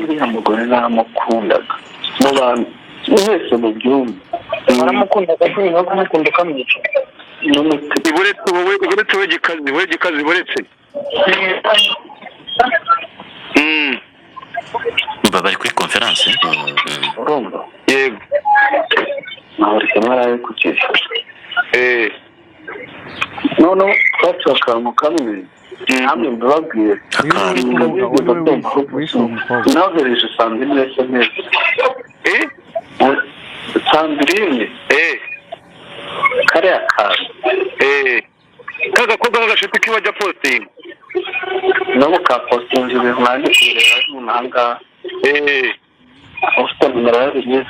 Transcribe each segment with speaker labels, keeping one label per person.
Speaker 1: uriya mugore naramukundaga mu bantu mwese mu byumba
Speaker 2: baramukundaga kandi bakamukunda kamwica
Speaker 3: iburetse we gikazi iburetse
Speaker 4: bari kuri conference
Speaker 1: urumva
Speaker 3: yego
Speaker 1: naho rimwe arabikukije noneho twaciye akantu kamwe namwe mbabwiye navereje sandrine SMS sandrine kariya kantu
Speaker 3: kagakobwa k'agashuti kibajya postinga
Speaker 1: nabo ka postinga ibintu nanjye kureba ari mu mahanga ufite nimero yabigize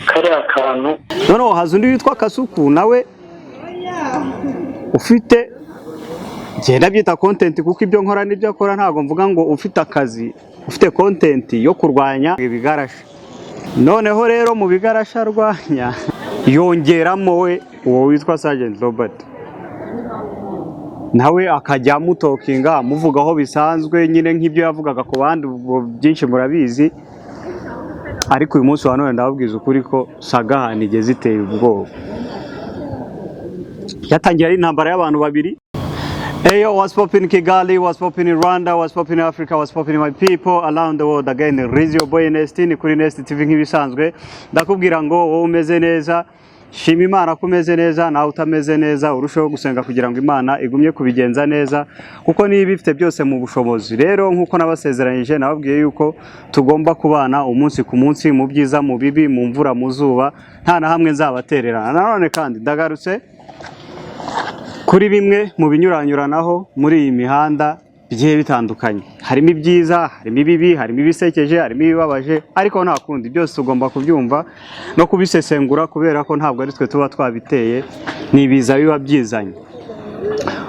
Speaker 1: kariya kantu
Speaker 5: noneho haza undi witwa Kasuku nawe ufite genda byita content kuko ibyo nkora n'ibyo akora ntago mvuga ngo ufite akazi ufite content yo kurwanya ibigarasha. Noneho rero mu bigarasha arwanya yongeramo we uwo witwa Sergeant Robert nawe akajya mutokinga amuvugaho bisanzwe nyine nk'ibyo yavugaga ku bandi byinshi murabizi. Ariko uyu munsi wa none ndababwiza ukuri ko Saga nigeze iteye ubwoba. Yatangiye ari intambara y'abantu babiri. Eyo, what's poppin' Kigali, what's poppin' in Rwanda, what's poppin' in Africa, what's poppin' my people around the world again. Raise your boy Nesty ni kuri Nesty TV nk'ibisanzwe. Ndakubwira ngo wowe umeze neza, shima Imana ko umeze neza, nawe utameze neza urushaho gusenga kugira ngo Imana igumye kubigenza neza kuko niba bifite byose mu bushobozi. Rero nkuko nabasezeranyije nababwiye yuko tugomba kubana umunsi ku munsi mu byiza mu bibi mu mvura mu zuba nta na hamwe nzabatererana. Nanone kandi ndagarutse kuri bimwe mu binyuranyuranaho muri iyi mihanda bigiye bitandukanye. Harimo ibyiza, harimo ibibi, harimo ibisekeje, harimo ibibabaje, ariko nta kundi byose tugomba kubyumva no kubisesengura kubera ko ntabwo ari twe tuba twabiteye, nibiza biba byizanye.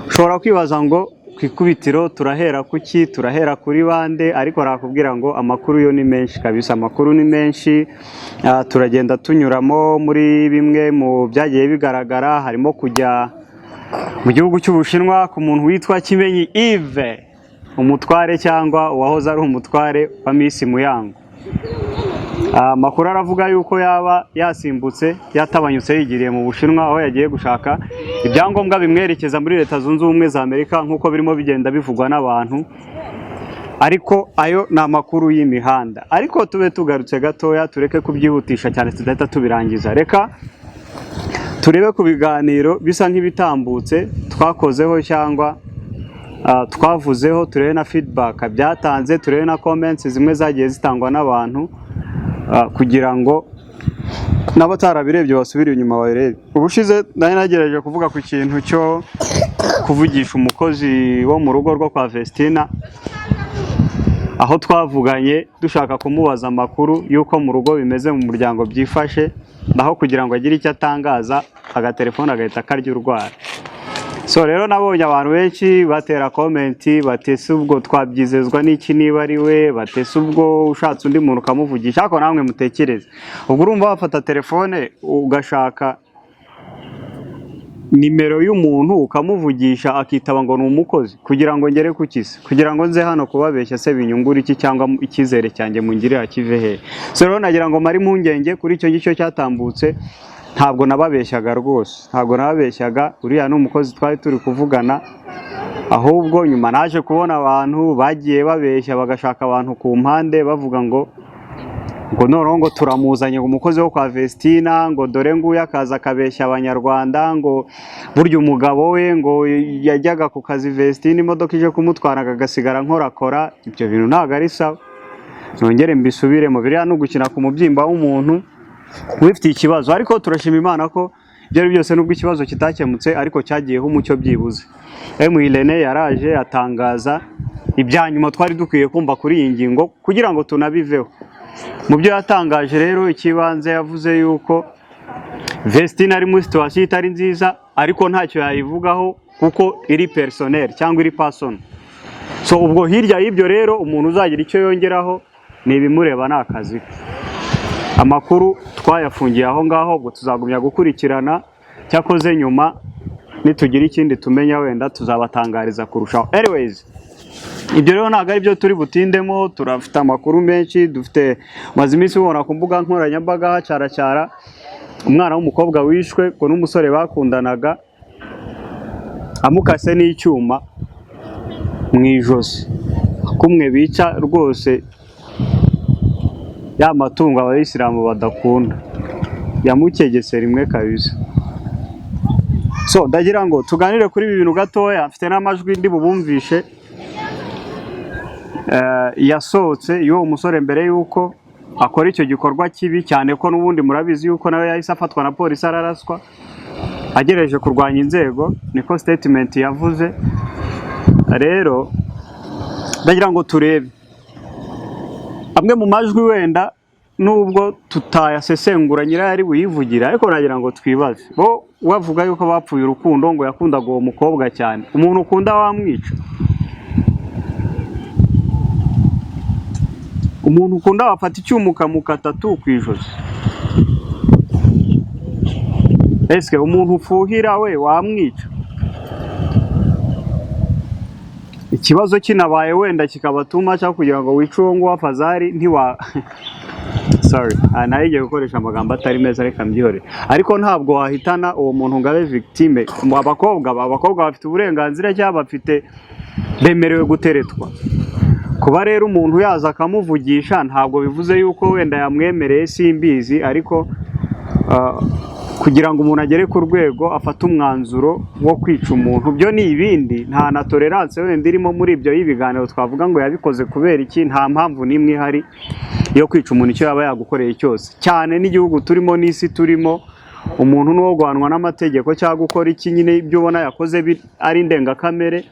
Speaker 5: Ushobora kwibaza ngo kwikubitiro turahera kuki, turahera kuri bande, ariko nakubwira ngo amakuru yo ni menshi kabisa, amakuru ni menshi. Turagenda tunyuramo muri bimwe mu byagiye bigaragara, harimo kujya mu gihugu cy'Ubushinwa ku muntu witwa Kimenyi Yves, umutware cyangwa uwahoze ari umutware wa Miss Muyango. Amakuru aravuga yuko yaba yasimbutse yatabanyutse yigiriye mu Bushinwa aho yagiye gushaka ibyangombwa bimwerekeza muri Leta Zunze Ubumwe za Amerika nk'uko birimo bigenda bivugwa n'abantu. Ariko ayo ni amakuru y'imihanda. Ariko tube tugarutse gatoya tureke kubyihutisha cyane tudahita tubirangiza. Reka turebe ku biganiro bisa nk'ibitambutse twakozeho cyangwa twavuzeho, turebe na feedback byatanze, turebe na comments zimwe zagiye zitangwa n'abantu kugira ngo n'abatarabirebye basubire inyuma barebe. Ubushize nari nagerageje kuvuga ku kintu cyo kuvugisha umukozi wo mu rugo rwo kwa Vestina, aho twavuganye dushaka kumubaza amakuru y'uko mu rugo bimeze mu muryango byifashe, naho kugira ngo agire icyo atangaza agatelefone agahita karya urwara. So rero nabonye abantu benshi batera komenti batese ubwo twabyizezwa n'iki niba ari we, batese ubwo ushatse undi muntu ukamuvugisha. Ariko namwe mutekereze, ubwo urumva wafata telefone ugashaka nimero y'umuntu ukamuvugisha akitaba ngo ni umukozi kugira ngo ngere ku kisi, kugira ngo nze hano kubabeshya se binyungura iki cyangwa icyizere cyanjye mungirira kive he. So rero nagira ngo mari impungenge kuri icyo gicyo cyatambutse. Ntabwo nababeshyaga rwose, ntabwo nababeshyaga. Uriya ni umukozi twari turi kuvugana, ahubwo nyuma naje kubona abantu bagiye babeshya bagashaka abantu ku mpande bavuga ngo noneho ngo turamuzanye ngo umukozi wo kwa Vestina, ngo dore nguyu akaza akabeshya abanyarwanda, ngo burya umugabo we ngo yajyaga ku kazi Vestina imodoka ije kumutwara agasigara nkorakora. Ibyo bintu ntabwo ari sawa, nongere mbisubiremo. Biriya no gukina ku mubyimba w'umuntu wifitiye ikibazo. Ariko turashima Imana ko ibyo ari byose nubwo ikibazo kitakemutse ariko cyagiyeho umucyo byibuze. Irene yaraje atangaza ibyanyuma twari dukwiye kumva kuri iyi ngingo kugira ngo tunabiveho. Mu byo yatangaje rero ikibanze yavuze yuko Vestina ari muri situation itari nziza, ariko ntacyo yayivugaho kuko iri personnel cyangwa iri person. So ubwo hirya y'ibyo rero umuntu uzagira icyo yongeraho ni ibimureba n'akazi. Amakuru twayafungiye aho ngaho, ubwo tuzagumya gukurikirana. Cyakoze nyuma nitugira ikindi tumenya wenda tuzabatangariza kurushaho. Anyways, ibyo rero ntabwo ari byo turi butindemo, turafite amakuru menshi, dufite maze iminsi ubona ku mbuga nkoranyambaga hacaracara umwana w'umukobwa wishwe ngo n'umusore bakundanaga amukase n'icyuma mu ijosi, kumwe bica rwose ya matungo abayisilamu badakunda, yamukegese rimwe kabisa. So ndagira ngo tuganire kuri ibi bintu gatoya, mfite n'amajwi ndi bubumvishe yasohotse y'uwo musore mbere y'uko akora icyo gikorwa kibi, cyane ko n'ubundi murabizi yuko nawe yahise afatwa na polisi araraswa agereje kurwanya inzego, niko statement yavuze. Rero ndagira ngo turebe amwe mu majwi wenda nubwo tutayasesengura nyirayari buyivugira, ariko nagira ngo twibaze, bo wavuga yuko bapfuye urukundo ngo yakundaga uwo mukobwa cyane, umuntu ukunda wamwica? Umuntu ukunda wafata icyuma ukamukata ku ijosi? Ese umuntu ufuhira we wamwica? Ikibazo kinabaye wenda kikabatuma cyangwa kugira ngo wice uwo nguwo Fazari sorry, nayigiye gukoresha amagambo atari meza, reka mbyihore, ariko ntabwo wahitana uwo muntu ngo abe victime. Abakobwa bafite uburenganzira cyangwa bafite bemerewe guteretwa. Kuba rero umuntu yaza akamuvugisha ntabwo bivuze yuko wenda yamwemereye, simbizi, ariko kugira ngo umuntu agere ku rwego afate umwanzuro wo kwica umuntu, byo ni ibindi. Nta na tolerance wenda irimo muri ibyo y'ibiganiro twavuga ngo yabikoze kubera iki, nta mpamvu n'imwe ihari yo kwica umuntu icyo yaba yagukoreye cyose, cyane n'igihugu turimo n'isi turimo. Umuntu n'uwo guhanwa n'amategeko cyangwa gukora iki nyine ibyo ubona yakoze ari indengakamere,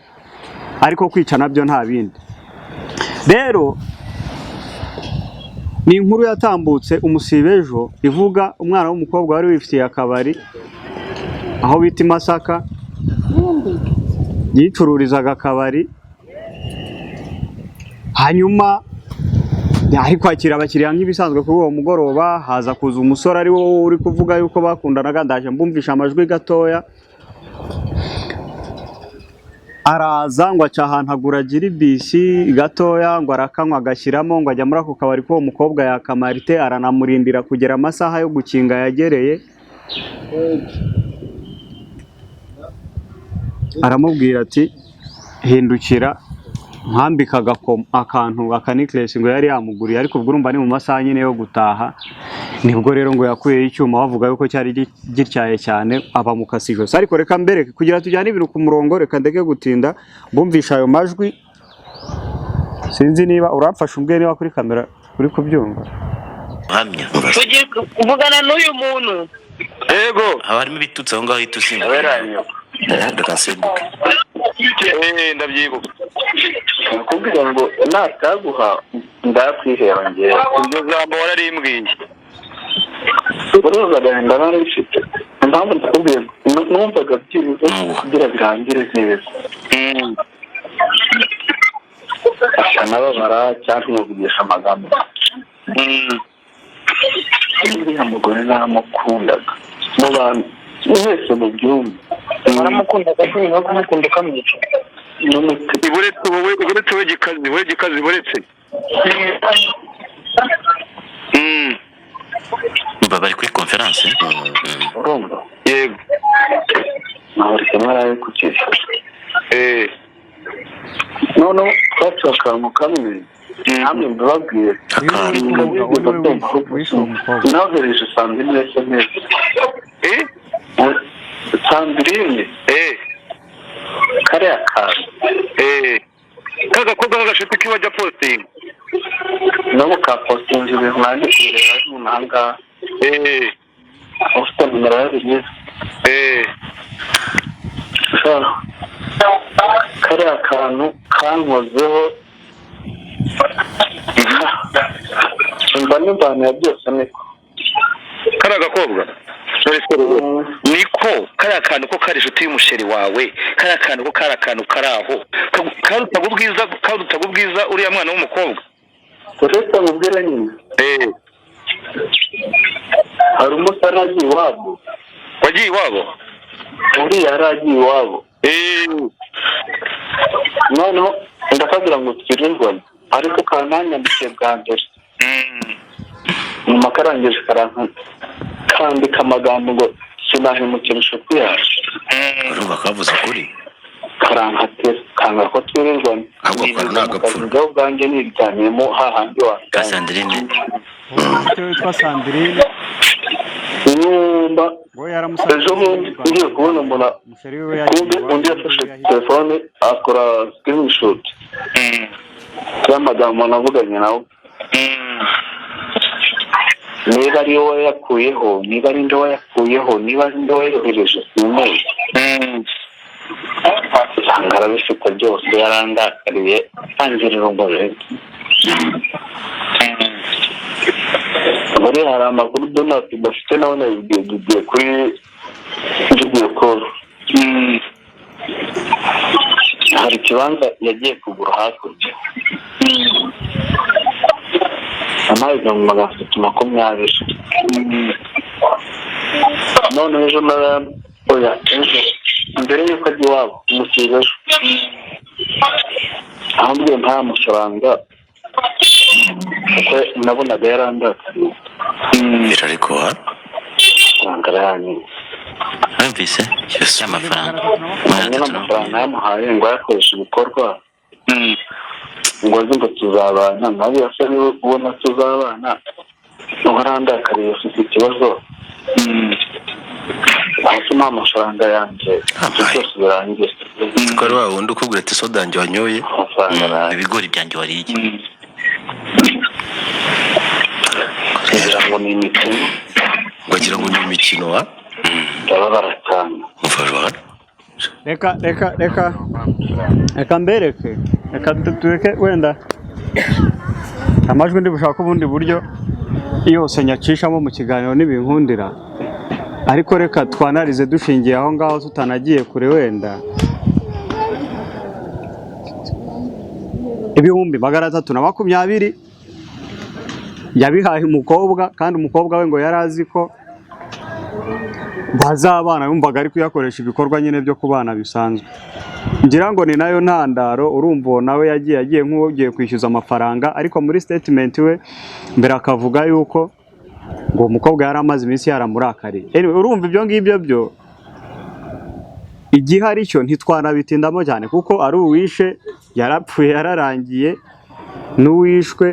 Speaker 5: ariko kwica nabyo nta bindi. Rero ni inkuru yatambutse umusibe ejo ivuga umwana w'umukobwa wari wifitiye akabari aho bita i Masaka, yicururizaga akabari, hanyuma yari kwakira abakiriya nk'ibisanzwe kuri uwo mugoroba. Haza kuza umusore ari wo uri kuvuga yuko bakundanaga, ndaje mbumvisha amajwi gatoya. Araza ngo aca ahantu agura giribisi gatoya, ngo arakanywa agashyiramo, ngo ajya muri ako kabari k'uwo mukobwa yakamarite, aranamurindira kugera amasaha yo gukinga yagereye. Aramubwira ati hindukira nkambika akantu akaniklesi ngo yari yamuguriye, ariko ubwo urumva ni mu masaha nyine yo gutaha. Nibwo rero ngo yakuyeho icyuma, bavuga yuko cyari gityaye cyane, aba mukasi ijosi. Ariko reka mbereke kugira tujyane ibintu ku murongo, reka ndeke gutinda bumvisha ayo majwi. Sinzi niba uramfasha ubwe, niba kuri kamera uri kubyumva.
Speaker 2: Tugiye kuvugana n'uyu muntu.
Speaker 3: Yego,
Speaker 4: harimo ibitutsi aho ngaho itusimba.
Speaker 3: Ndabyibuka.
Speaker 1: Nakubwira ngo nataguha ndakwihera ngewe.
Speaker 3: Iryo jambo wararimbwiye.
Speaker 1: Uruza agahinda narifite. Impamvu ndakubwiye numvaga byibuze kugira birangire neza. Akanababara cyangwa nkuvugisha amagambo. Uriya mugore naramukundaga. Mu bantu wese mu byumba
Speaker 2: Baramukundaga cyane, bakamukunda ukamwica.
Speaker 3: Uretse we gikazi uretse.
Speaker 4: Bari kuri conference.
Speaker 1: urumva.
Speaker 3: Yego.
Speaker 1: Nahise mwaraye kukisha. None twashaka mu kamwe. Namwe mbabwiye. Navereje Sandrine SMS. Sandrine. Kariya kantu.
Speaker 3: Kagakobwa k'agashuti k'iwajya posting.
Speaker 1: Nabo ka posting ibintu nandikire hasi mu mahanga. Ufite nimero yabigize. Kariya kantu kankozeho. Mba n'imvano ya byose niko.
Speaker 3: Kariya gakobwa niko kariya kantu ko kari inshuti y'umusheri wawe, kariya kantu ko kari akantu karaho karutaga ubwiza uriya mwana w'umukobwa.
Speaker 1: Uretse mubwira nyine. Hari umusore wagiye iwabo.
Speaker 3: Wagiye iwabo?
Speaker 1: uri yaragiye iwabo noneho ndakabwira ngo twirindwane ariko kananyandikiye bwa mbere nyuma karangije kandika amagambo ngo sinahemukira inshuti yacu
Speaker 4: urumva kavuze ukuri
Speaker 1: karangatera kanga ko twirindwane
Speaker 4: ahubwo kwa nagapfura
Speaker 1: ubwo bwanjye nibyaniyemo hahandi wa
Speaker 4: Sandrine
Speaker 5: witwa Sandrine
Speaker 1: nyumba
Speaker 5: ngo yaramusabye
Speaker 1: ejo bundi ngiye kubona mbona
Speaker 5: umusheri we
Speaker 1: kumbe undi yafashe telefone akora screenshot y'amagambo navuganye nawe niba ari wowe yakuyeho niba ari nde wayakuyeho niba ari nde wayohereje simuzi usanga arabifite byose yarandakariye atangirira umubiri muri hari amakuru donati bafite nawe nabibwiye kuri video call hari ikibanza yagiye kugura hakurya amazi mu 320 none ejo oya ejo mbere yuko ajya iwabo umusiga ejo ahambwiye nta mafaranga kuko nabonaga yarandakariye
Speaker 4: ariko
Speaker 1: amafaranga yanyu
Speaker 4: numvise yose amafaranga
Speaker 1: n'amafaranga yamuhaye ngo ayakoreshe ibikorwa ngo azi ngo tuzabana nawe yase niwe ubona tuzabana uharandakariye ufite ikibazo hasi nta mafaranga yanjye byose birangiye
Speaker 4: ko ari wa wundi ukubwira ati soda yanjye wanyoye ibigori byanjye wariye
Speaker 1: kugira ngo ni imikino
Speaker 4: wagira ngo ni imikino wa
Speaker 1: ndababara cyane
Speaker 5: reka mbereke reka tureke wenda amajwi ndi bushaka ubundi buryo yose nyacishamo mu kiganiro n'ibinkundira ariko reka twanarize dushingiye aho ngaho tutanagiye kure wenda ibihumbi 320 yabihaye umukobwa kandi umukobwa we ngo yarazi ko bazabana yumvaga ari kuyakoresha ibikorwa nyine byo kubana bisanzwe ngira ngo ni nayo ntandaro urumva nawe yagiye nk'ugiye kwishyuza amafaranga ariko muri statement we mbere akavuga yuko ngo umukobwa yari amaze iminsi yaramurakariye urumva ibyo ngibyo byo igihe ari cyo ntitwanabitindamo cyane kuko ari uwishe yarapfuye yararangiye n'uwishwe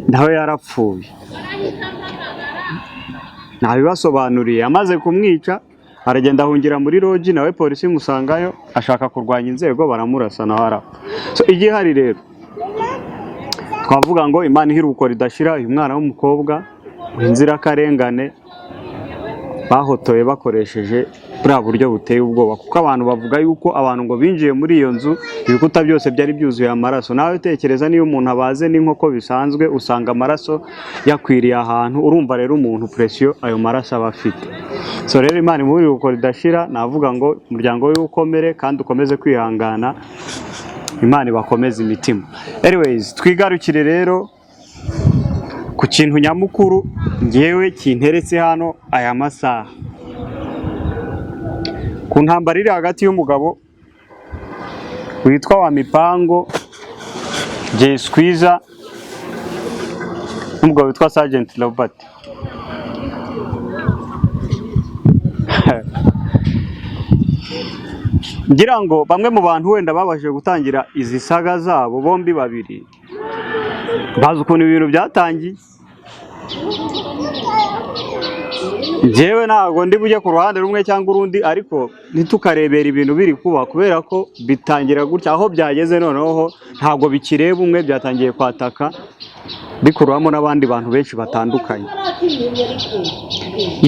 Speaker 5: nawe yarapfuye ntabibasobanuriye amaze kumwica aragenda ahungira muri rogi nawe polisi imusangayo ashaka kurwanya inzego baramurasa nawe arapfa igihari rero twavuga ngo Imana ihiruko ridashira uyu mwana w'umukobwa w'inzirakarengane bahotoye bakoresheje buriya buryo buteye ubwoba kuko abantu bavuga yuko abantu ngo binjiye muri iyo nzu ibikuta byose byari byuzuye amaraso nawe tekereza niyo umuntu abaze n'inkoko bisanzwe usanga amaraso yakwiriye ahantu urumva rero umuntu presiyo ayo maraso aba afite so rero Imana ihiruko ridashira navuga ngo umuryango we ukomere kandi ukomeze kwihangana Imana ibakomeze imitima anyways twigarukire rero ku kintu nyamukuru ngewe kinteretse hano aya masaha ku ntambara iri hagati y'umugabo witwa wa Mipango Jay Squeezer n'umugabo witwa Sergeant Robert ngira ngo bamwe mu bantu wenda babashije gutangira izi saga zabo bombi babiri bazi ukuntu ibintu byatangiye njyewe ntabwo ndi bujye ku ruhande rumwe cyangwa urundi ariko ntitukarebera ibintu biri kuba kubera ko bitangira gutya aho byageze noneho ntabwo bikireba umwe byatangiye kwataka bikurwamo n'abandi bantu benshi batandukanye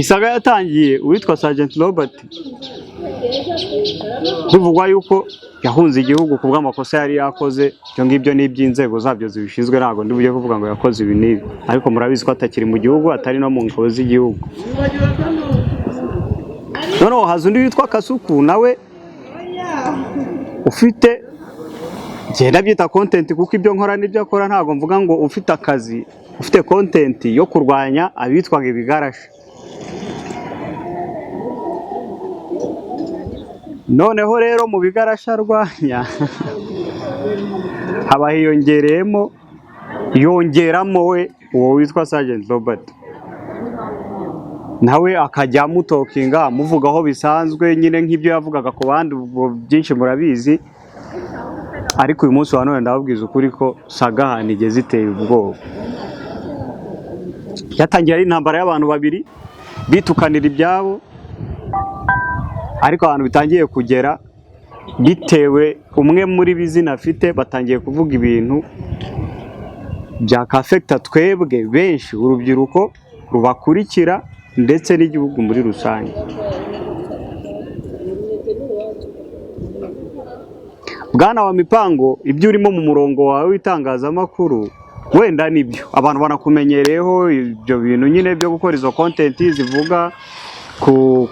Speaker 5: isaga yatangiye uwitwa Sergeant Robert bivugwa yuko yahunze igihugu ku bw'amakosa yari yakoze ibyo ngibyo n'iby'inzego zabyo zibishinzwe ntabwo ndi bujye kuvuga ngo yakoze ibi n'ibi ariko murabizi ko atakiri mu gihugu atari no mu ngabo z'igihugu noneho haza undi witwa Kasuku nawe ufite genda byita content kuko ibyo nkora n'ibyo akora ntabwo mvuga ngo ufite akazi ufite content yo kurwanya abitwaga ibigarasha noneho rero mu bigarasharwanya haba yongeramo we uwo witwa Sergeant Robert, nawe akajya amutokinga amuvugaho bisanzwe nyine nk'ibyo yavugaga ku bandi, byinshi murabizi. Ariko uyu munsi wa none ndababwiza ukuri ko Sagahani igeze iteye ubwoba. Yatangiye ari intambara y'abantu babiri bitukanira ibyabo, ariko abantu bitangiye kugera bitewe umwe muri bizina afite, batangiye kuvuga ibintu byakafekta twebwe benshi, urubyiruko rubakurikira ndetse n'igihugu muri rusange. Bwana wa Mipango, ibyo urimo mu murongo wawe w'itangazamakuru wenda nibyo abantu banakumenyereyeho, ibyo bintu nyine byo gukora izo content zivuga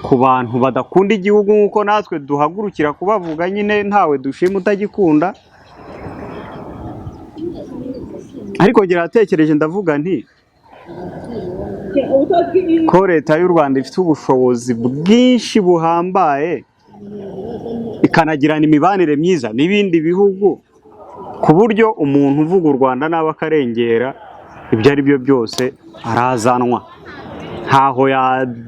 Speaker 5: ku bantu badakunda igihugu, nk'uko natwe duhagurukira kubavuga nyine ntawe dushima utagikunda. Ariko ngira atekereje ndavuga nti ko leta y'u Rwanda ifite ubushobozi bwinshi buhambaye, ikanagirana imibanire myiza n'ibindi bihugu, ku buryo umuntu uvuga u Rwanda n'aba akarengera ibyo ari byo byose arazanwa, ntaho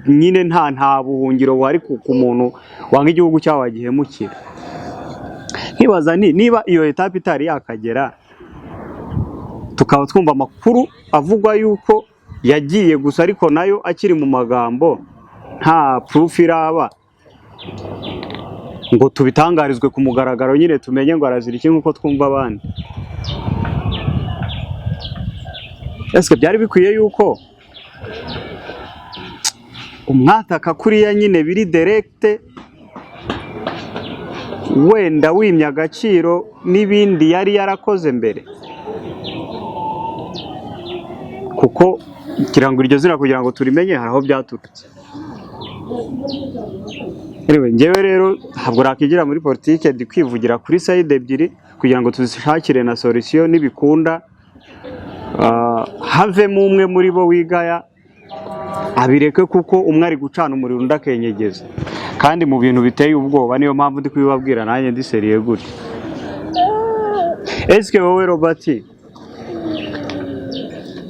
Speaker 5: nyine nta buhungiro buhari ku muntu wanga igihugu cyawe agihemukira. Nkibaza niba iyo etape itari yakagera, tukaba twumva amakuru avugwa yuko yagiye gusa ariko nayo akiri mu magambo nta proof iraba ngo tubitangarizwe ku mugaragaro, nyine tumenye ngo arazira iki nk'uko twumva abandi. Ese byari bikwiye yuko umwataka kuriya nyine biri direct, wenda wimye agaciro n'ibindi yari yarakoze mbere, kuko kirango iryo zina kugira ngo turimenye hari aho byaturutse. Njyewe rero ntabwo nakigira muri politike, ndi kwivugira kuri side ebyiri kugira ngo tuzishakire na solution, nibikunda havemo umwe muri bo wigaya abireke, kuko umwe ari gucana umuriro undi akenyegeza, kandi mu bintu biteye ubwoba. Niyo mpamvu ndi kubibabwira nanjye ndi seriye gutya. Eske wowe Robert,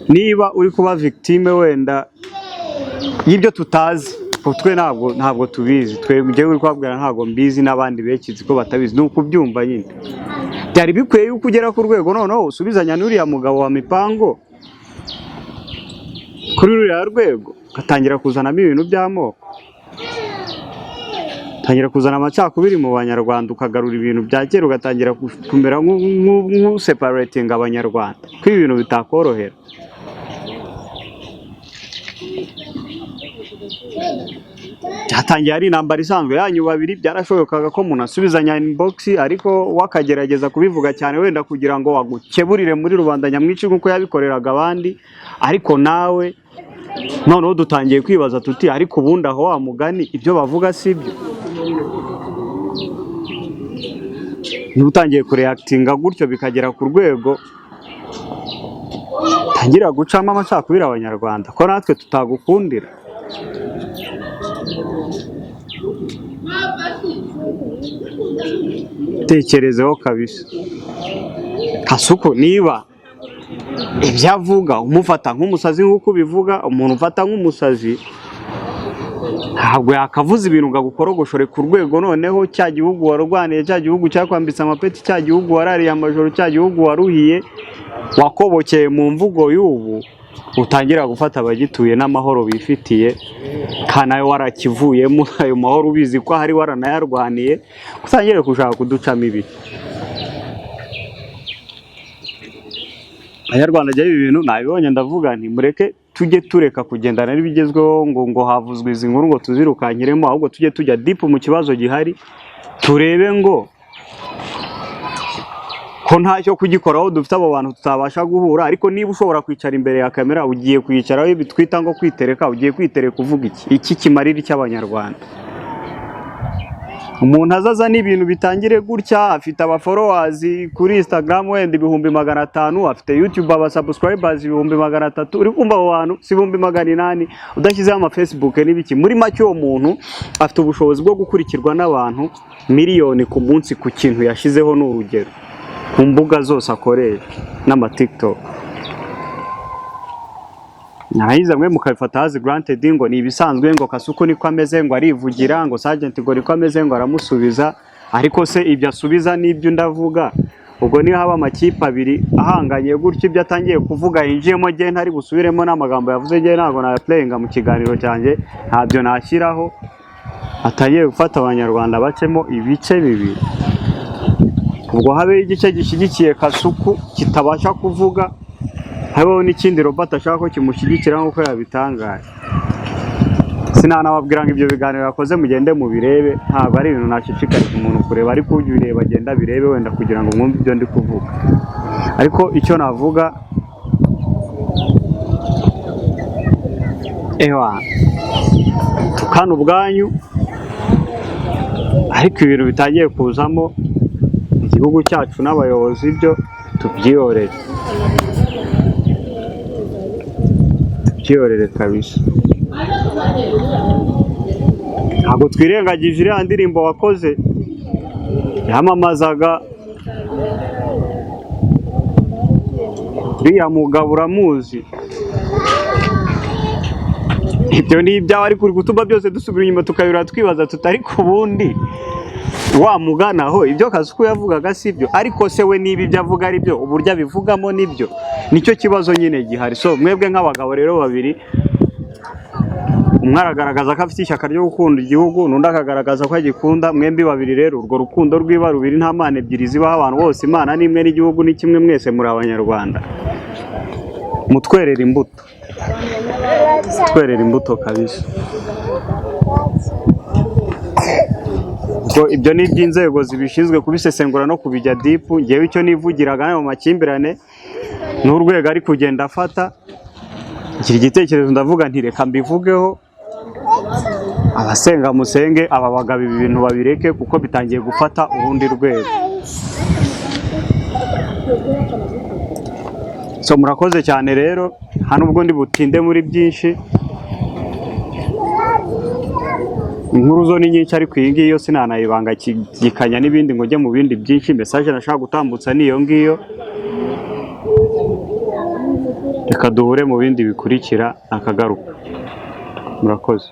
Speaker 5: niba uri kuba victime wenda y'ibyo tutazi, twe ntabwo tubizi, twebwe uri kwabwira ntabwo mbizi, n'abandi bekizi ko batabizi, ni ukubyumva nyine. Byari bikwiye yuko ugera ku rwego noneho usubizanya n'uriya mugabo wa Mipango kuri ruriya rwego, ugatangira kuzanamo ibintu by'amoko, utangira kuzana amacakubiri mu banyarwanda, ukagarura ibintu bya kera, ugatangira kumera nk'useparating abanyarwanda, ko ibi bintu bitakorohera. Hatangiye ari intambara isanzwe yanyu babiri, byarashobokaga ko umuntu asubizanya inbox, ariko wakagerageza kubivuga cyane wenda kugira ngo wagukeburire muri rubanda nyamwinshi nk'uko yabikoreraga abandi. Ariko nawe noneho dutangiye kwibaza tuti, ariko ubundi aho wa mugani ibyo bavuga si byo? Utangiye kureactinga gutyo bikagera ku rwego tangira gucamo amacakubiri abanyarwanda, ko natwe tutagukundira. Tekerezeho kabisa. Kasuko niba ibyo avuga umufata nk'umusazi nk'uko bivuga, umuntu ufata nk'umusazi ntabwo yakavuza ibintu ngagukorogoshore ku rwego noneho cya gihugu warurwaniye, cya gihugu cyakwambitse amapeti, cya gihugu warariye amajoro, cya gihugu waruhiye, wakobokeye mu mvugo y'ubu, utangira gufata abagituye n'amahoro bifitiye, kandi nawe warakivuyemo ayo mahoro ubizi ko hari waranayarwaniye, utangire gushaka kuducamo ibi. Abanyarwanda jya ibi bintu nabibonye ndavuga nti mureke tujye tureka kugendana n'ibigezweho ngo havuzwe izi nkuru ngo tuzirukankiremo, ahubwo tujye tujya deep mu kibazo gihari, turebe ngo ko ntacyo kugikoraho dufite abo bantu tutabasha guhura. Ariko niba ushobora kwicara imbere ya kamera, ugiye kwicaraho bitwita ngo kwitereka, ugiye kwitereka uvuga iki kimarira cy'abanyarwanda? umuntu azaza n'ibintu bitangire gutya, afite aba followers kuri Instagram wenda 500, afite YouTube aba subscribers 300, uri kumva abo bantu si 800 udashyizeho ama Facebook n'ibiki. Muri make uwo muntu afite ubushobozi bwo gukurikirwa n'abantu miliyoni ku munsi ku kintu yashizeho n'urugero ku mbuga zose akoresha n'ama TikTok. Nahiza mwe mukabifata hazi granted ngo ni ibisanzwe, ngo Kasuku niko ameze, ngo arivugira, ngo Sergeant ngo niko ameze, ngo aramusubiza. Ariko se ibyo asubiza n'ibyo ndavuga, ubwo ni haba amakipe abiri ahanganye gutyo, ibyo atangiye kuvuga yinjiyemo je ntari busubiremo n'amagambo yavuze je ntago na playinga mu kiganiro cyanjye, ntabyo nashyiraho. Atangiye gufata abanyarwanda bacemo ibice bibiri, ubwo habe igice gishyigikiye Kasuku kitabasha kuvuga, habaho n'ikindi Robert ashaka ko kimushyigikira nk'uko yabitangaje. Sinanababwira ngo ibyo biganiro yakoze mugende mu birebe, ntabwo ari ibintu nashishikariza umuntu kureba, ariko ujye bireba agenda birebe wenda kugira ngo mwumve ibyo ndi kuvuga. Ariko icyo navuga tukana ubwanyu, ariko ibintu bitangiye kuzamo igihugu cyacu n'abayobozi byo tubyiyorere kabisa. Ntabwo twirengagije iriya ndirimbo wakoze yamamazaga uriya mugabo uramuzi, ibyo ni ibyawe, ariko uri gutuma byose dusubira inyuma tukayura twibaza tutari ku bundi wamuganaho ibyo Kasuku yavugaga sibyo. Ariko se we niba ibyo avuga ari byo, uburyo abivugamo nibyo, nicyo kibazo nyine gihari. So mwebwe nk'abagabo rero babiri, umwe aragaragaza ko afite ishyaka ryo gukunda igihugu, n'undi akagaragaza ko agikunda. Mwembi babiri rero urwo rukundo rw'iba rubiri, nta mana ebyiri zibaho abantu bose, Imana ni imwe n'igihugu ni kimwe, mwese muri abanyarwanda. Mutwerere imbuto kabisa. Ubwo ibyo ni iby'inzego zibishinzwe kubisesengura no kubijya deep. Ngewe icyo nivugiraga mu makimbirane n'urwego ari kugenda afata, iki gitekerezo ndavuga nti reka mbivugeho, abasenga musenge, aba bagabo ibi bintu babireke kuko bitangiye gufata urundi rwego. So murakoze cyane rero, hano ubwo ndi butinde muri byinshi, inkuru zo ni nyinshi, ariko iyi ngiyo sinanayibanga kigikanya n'ibindi ngo njye mu bindi byinshi. Message nashaka gutambutsa niyo ngiyo, reka duhure mu bindi bikurikira nakagaruka. Murakoze.